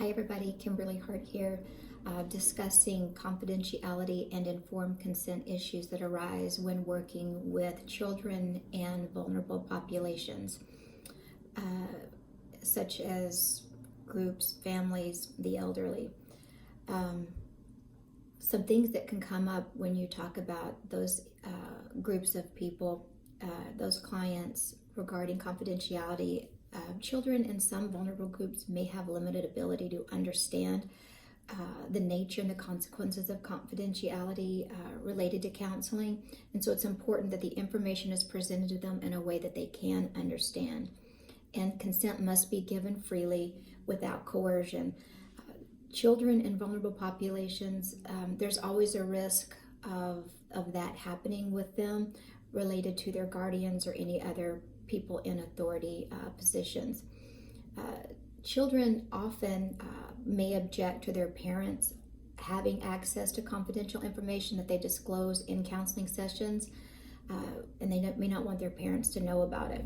Hi everybody, Kimberly Hart here, discussing confidentiality and informed consent issues that arise when working with children and vulnerable populations, such as groups, families, the elderly. Some things that can come up when you talk about those groups of people, those clients regarding confidentiality. Children in some vulnerable groups may have limited ability to understand the nature and the consequences of confidentiality related to counseling. And so it's important that the information is presented to them in a way that they can understand. And consent must be given freely without coercion. Children in vulnerable populations, there's always a risk of that happening with them related to their guardians or any other people in authority positions. Children often may object to their parents having access to confidential information that they disclose in counseling sessions, and they may not want their parents to know about it.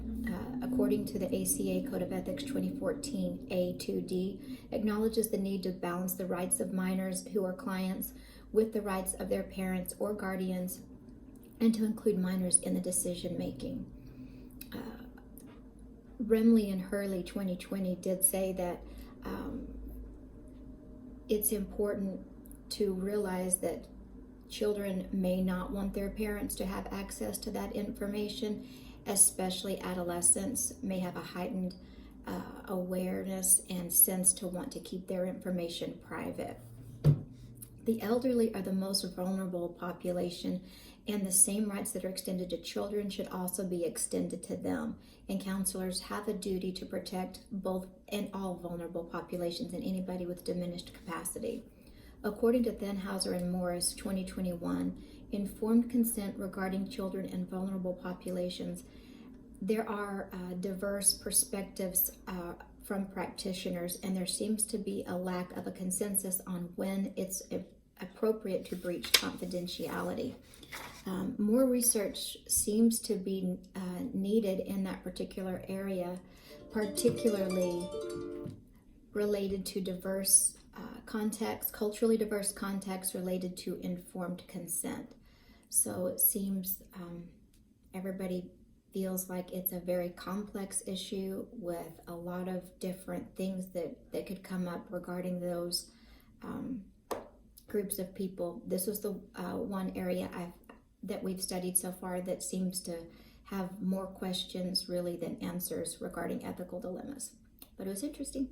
According to the ACA Code of Ethics 2014 A2D, acknowledges the need to balance the rights of minors who are clients with the rights of their parents or guardians, and to include minors in the decision making. Remley and Hurley 2020 did say that it's important to realize that children may not want their parents to have access to that information, especially adolescents may have a heightened awareness and sense to want to keep their information private. The elderly are the most vulnerable population, and the same rights that are extended to children should also be extended to them. And counselors have a duty to protect both and all vulnerable populations and anybody with diminished capacity. According to Thanhauser and Morris 2021, informed consent regarding children and vulnerable populations, there are diverse perspectives from practitioners, and there seems to be a lack of a consensus on when it's appropriate to breach confidentiality. More research seems to be needed in that particular area, particularly related to diverse contexts, culturally diverse contexts related to informed consent. So it seems everybody feels like it's a very complex issue with a lot of different things that could come up regarding those groups of people. This was the one area that we've studied so far that seems to have more questions really than answers regarding ethical dilemmas. But it was interesting.